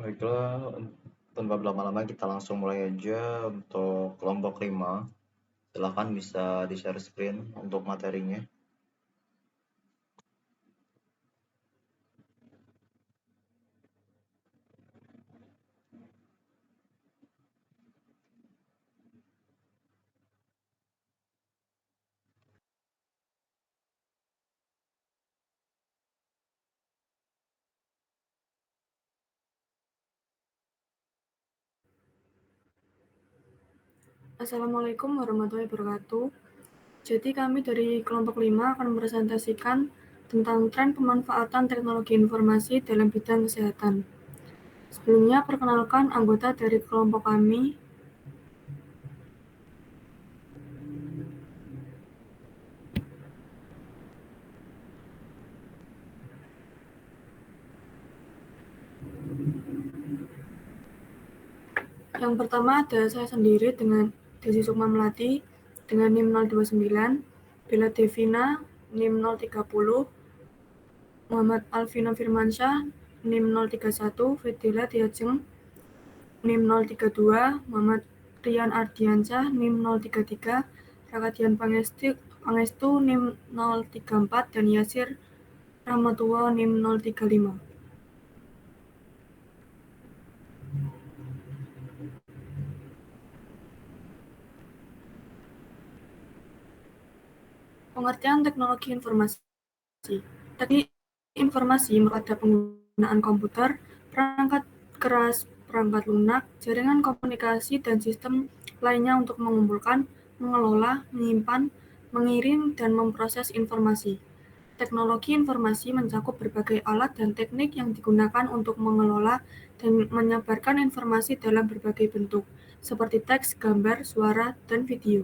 Baiklah, tanpa berlama-lama kita langsung mulai aja untuk kelompok 5. Silahkan bisa di-share screen untuk materinya. Assalamualaikum warahmatullahi wabarakatuh. Jadi kami dari kelompok 5 akan mempresentasikan tentang tren pemanfaatan teknologi informasi dalam bidang kesehatan. Sebelumnya, perkenalkan anggota dari kelompok kami. Yang pertama ada saya sendiri dengan Desi Sukma Melati dengan NIM 029, Bella Devina NIM 030, Muhammad Alvino Firmansyah NIM 031, Fedela Diajeng NIM 032, Muhammad Rian Ardiansyah NIM 033, Rakadian Pangestu NIM 034, dan Yasir Rahmatullah NIM 035. Pengertian teknologi informasi. Teknik informasi pada penggunaan komputer, perangkat keras, perangkat lunak, jaringan komunikasi, dan sistem lainnya untuk mengumpulkan, mengelola, menyimpan, mengirim, dan memproses informasi. Teknologi informasi mencakup berbagai alat dan teknik yang digunakan untuk mengelola dan menyebarkan informasi dalam berbagai bentuk, seperti teks, gambar, suara, dan video.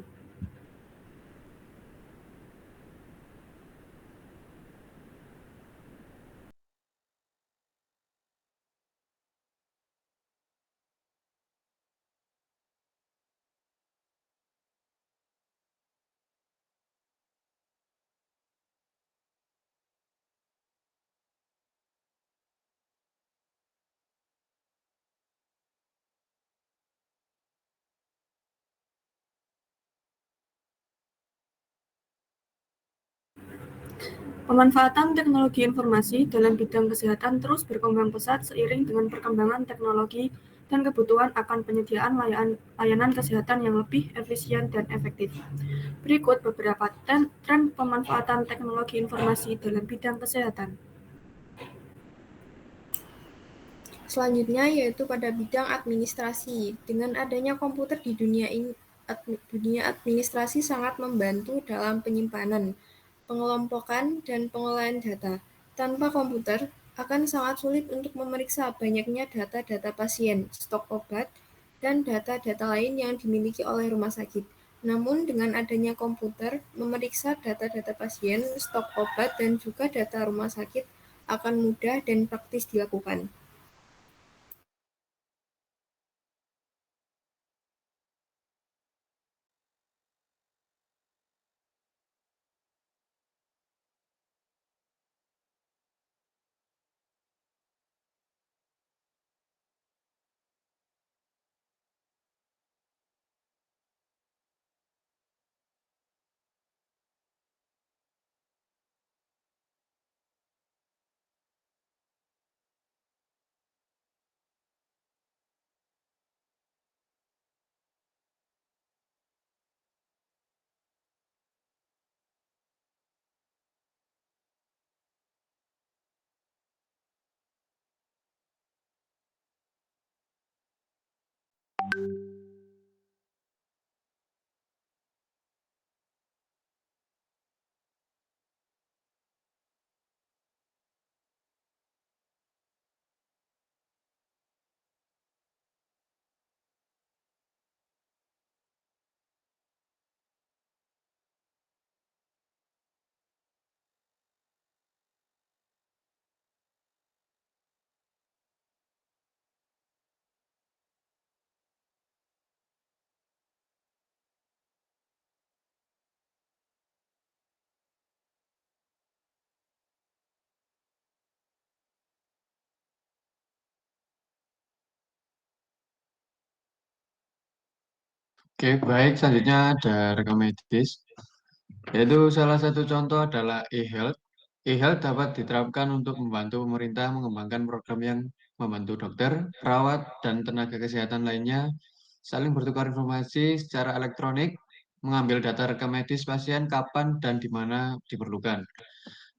Pemanfaatan teknologi informasi dalam bidang kesehatan terus berkembang pesat seiring dengan perkembangan teknologi dan kebutuhan akan penyediaan layanan kesehatan yang lebih efisien dan efektif. Berikut beberapa tren pemanfaatan teknologi informasi dalam bidang kesehatan. Selanjutnya yaitu pada bidang administrasi. Dengan adanya komputer di dunia administrasi sangat membantu dalam penyimpanan, pengelompokan, dan pengelolaan data. Tanpa komputer, akan sangat sulit untuk memeriksa banyaknya data-data pasien, stok obat, dan data-data lain yang dimiliki oleh rumah sakit. Namun dengan adanya komputer, memeriksa data-data pasien, stok obat, dan juga data rumah sakit akan mudah dan praktis dilakukan. Oke, baik. Selanjutnya ada rekam medis, yaitu salah satu contoh adalah e-health. E-health dapat diterapkan untuk membantu pemerintah mengembangkan program yang membantu dokter, perawat, dan tenaga kesehatan lainnya saling bertukar informasi secara elektronik, mengambil data rekam medis pasien kapan dan di mana diperlukan,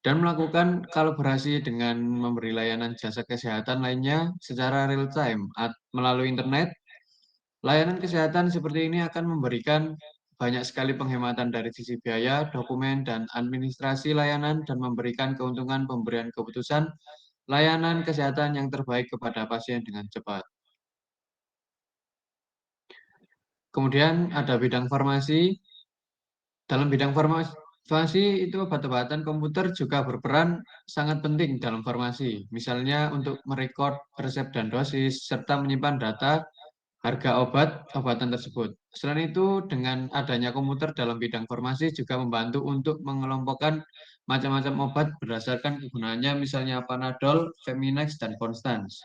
dan melakukan kolaborasi dengan memberi layanan jasa kesehatan lainnya secara real time melalui internet. Layanan kesehatan seperti ini akan memberikan banyak sekali penghematan dari sisi biaya, dokumen, dan administrasi layanan dan memberikan keuntungan pemberian keputusan layanan kesehatan yang terbaik kepada pasien dengan cepat. Kemudian ada bidang farmasi. Dalam bidang farmasi itu obat-obatan komputer juga berperan sangat penting dalam farmasi. Misalnya untuk merekod resep dan dosis serta menyimpan data harga obat-obatan tersebut. Selain itu, dengan adanya komputer dalam bidang farmasi juga membantu untuk mengelompokkan macam-macam obat berdasarkan kegunaannya, misalnya Panadol, Feminex, dan Constance.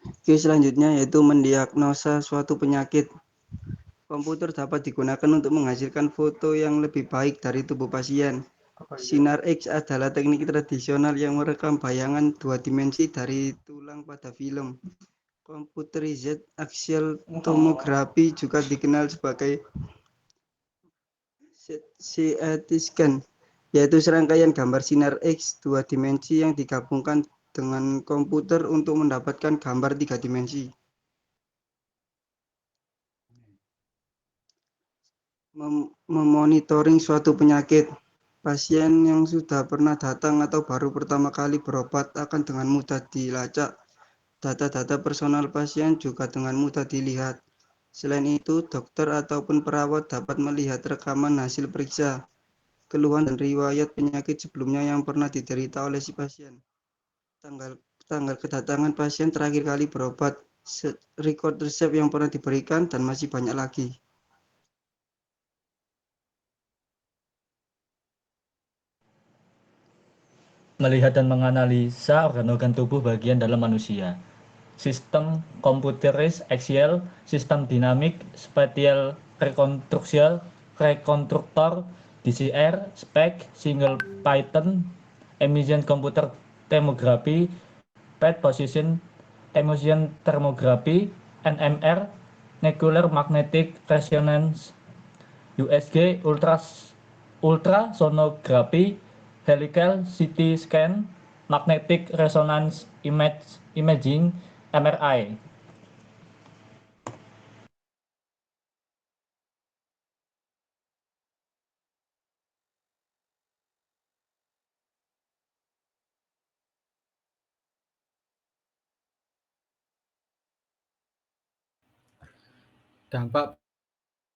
Oke, selanjutnya yaitu mendiagnosa suatu penyakit. Komputer dapat digunakan untuk menghasilkan foto yang lebih baik dari tubuh pasien. Sinar X adalah teknik tradisional yang merekam bayangan dua dimensi dari tulang pada film. Computerized axial tomography juga dikenal sebagai CT scan, yaitu serangkaian gambar sinar X dua dimensi yang digabungkan dengan komputer untuk mendapatkan gambar tiga dimensi. Memonitoring suatu penyakit. Pasien yang sudah pernah datang atau baru pertama kali berobat akan dengan mudah dilacak. Data-data personal pasien juga dengan mudah dilihat. Selain itu, dokter ataupun perawat dapat melihat rekaman hasil periksa, keluhan dan riwayat penyakit sebelumnya yang pernah diderita oleh si pasien. Tanggal kedatangan pasien terakhir kali berobat, rekod resep yang pernah diberikan, dan masih banyak lagi. Melihat dan menganalisa organ-organ tubuh bagian dalam manusia. Sistem computerized axial, sistem dinamik spatial rekonstruktor, DCR, SPEC, single Python, emission computer tomography, PET position emission thermography, NMR, nuclear magnetic resonance, USG, ultrasonography, helical CT scan, magnetic resonance imaging, MRI. Dampak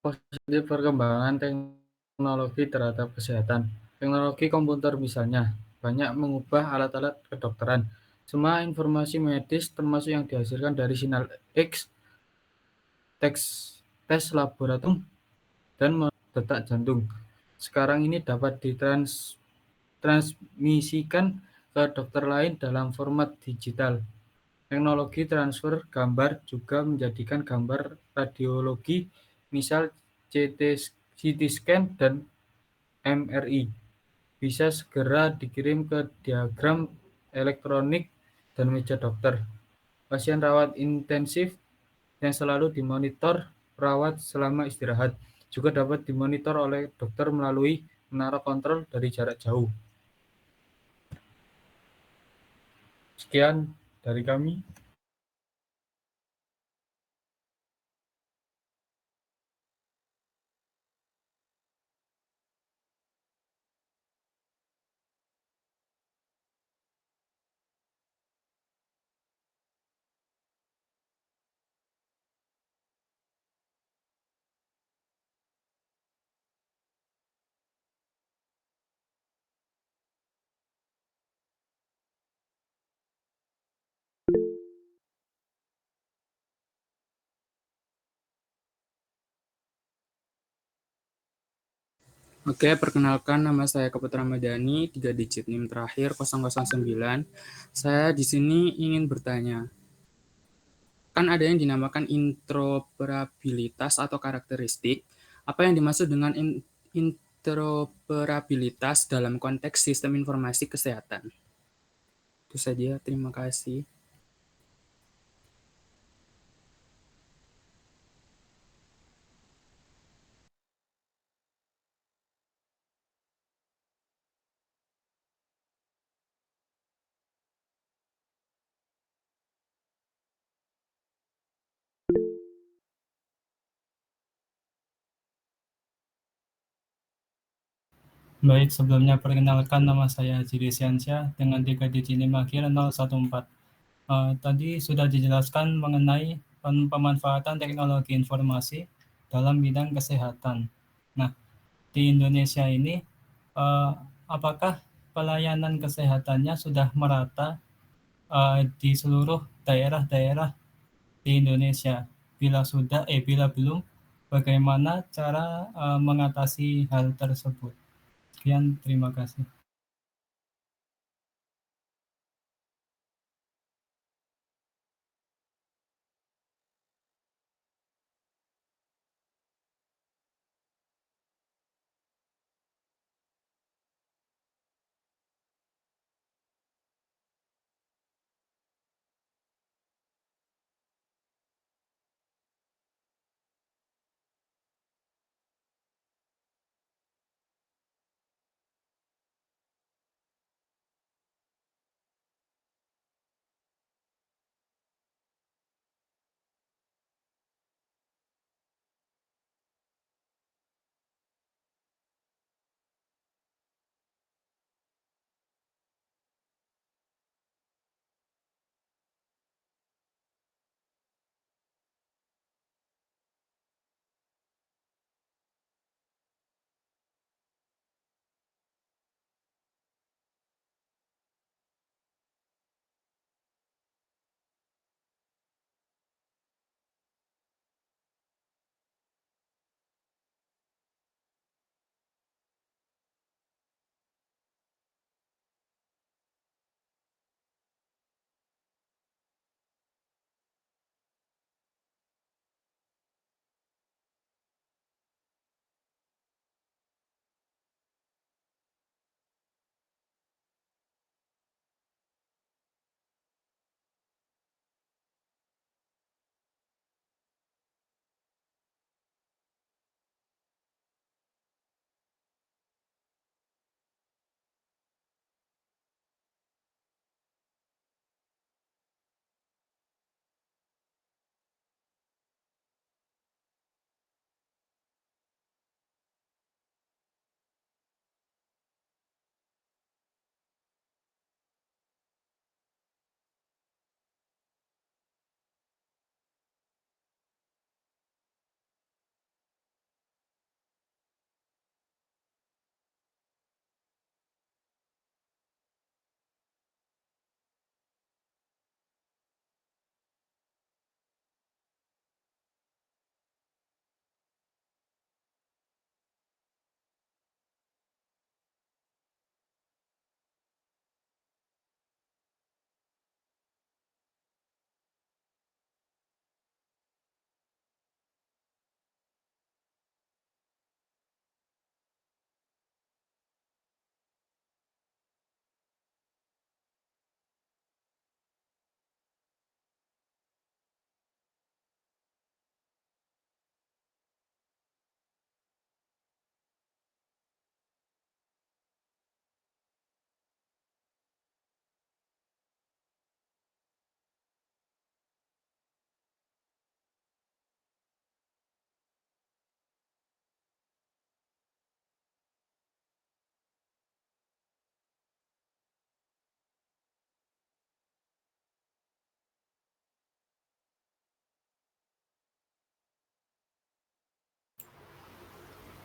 positif perkembangan teknologi terhadap kesehatan. Teknologi komputer misalnya, banyak mengubah alat-alat kedokteran. Semua informasi medis termasuk yang dihasilkan dari sinar X, tes laboratorium, dan detak jantung. Sekarang ini dapat ditransmisikan ke dokter lain dalam format digital. Teknologi transfer gambar juga menjadikan gambar radiologi, misal CT scan dan MRI, bisa segera dikirim ke diagram elektronik dan meja dokter. Pasien rawat intensif yang selalu dimonitor perawat selama istirahat juga dapat dimonitor oleh dokter melalui menara kontrol dari jarak jauh. Sekian dari kami. Oke, perkenalkan nama saya Keputra Madani, 3 digit NIM terakhir 009. Saya di sini ingin bertanya, kan ada yang dinamakan interoperabilitas atau karakteristik. Apa yang dimaksud dengan interoperabilitas dalam konteks sistem informasi kesehatan? Itu saja, terima kasih. Baik, sebelumnya perkenalkan nama saya Jiri Siansyah dengan 3 digit NIM akhir 014. Tadi sudah dijelaskan mengenai pemanfaatan teknologi informasi dalam bidang kesehatan. Nah, di Indonesia ini, apakah pelayanan kesehatannya sudah merata di seluruh daerah-daerah di Indonesia? Bila belum, bagaimana cara mengatasi hal tersebut? Sekian, terima kasih.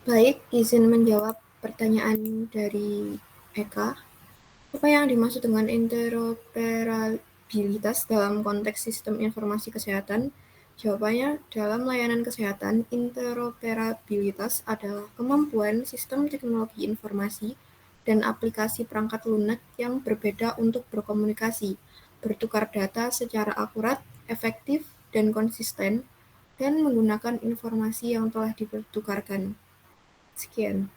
Baik, izin menjawab pertanyaan dari Eka. Apa yang dimaksud dengan interoperabilitas dalam konteks sistem informasi kesehatan? Jawabannya, dalam layanan kesehatan, interoperabilitas adalah kemampuan sistem teknologi informasi dan aplikasi perangkat lunak yang berbeda untuk berkomunikasi, bertukar data secara akurat, efektif, dan konsisten, dan menggunakan informasi yang telah dipertukarkan. Sekian.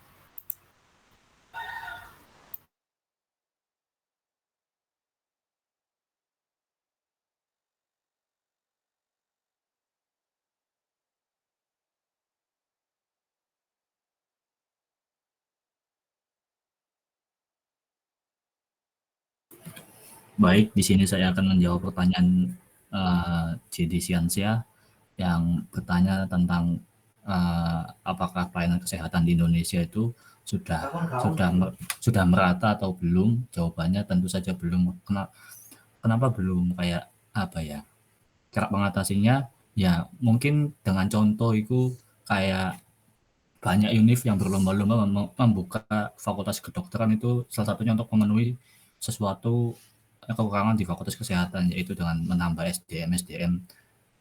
Baik, di sini saya akan menjawab pertanyaan JD Siansia yang bertanya tentang apakah pelayanan kesehatan di Indonesia itu sudah merata atau belum? Jawabannya tentu saja belum. Kenapa belum? Kayak apa ya? Cara mengatasinya ya mungkin dengan contoh itu kayak banyak univ yang berlomba-lomba membuka fakultas kedokteran, itu salah satunya untuk memenuhi sesuatu kekurangan di fakultas kesehatan, yaitu dengan menambah SDM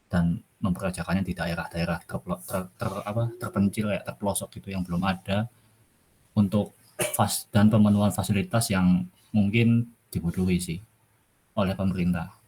dan memperkerjakannya di daerah-daerah terpencil, terpelosok gitu yang belum ada, untuk dan pemenuhan fasilitas yang mungkin dibutuhi sih oleh pemerintah.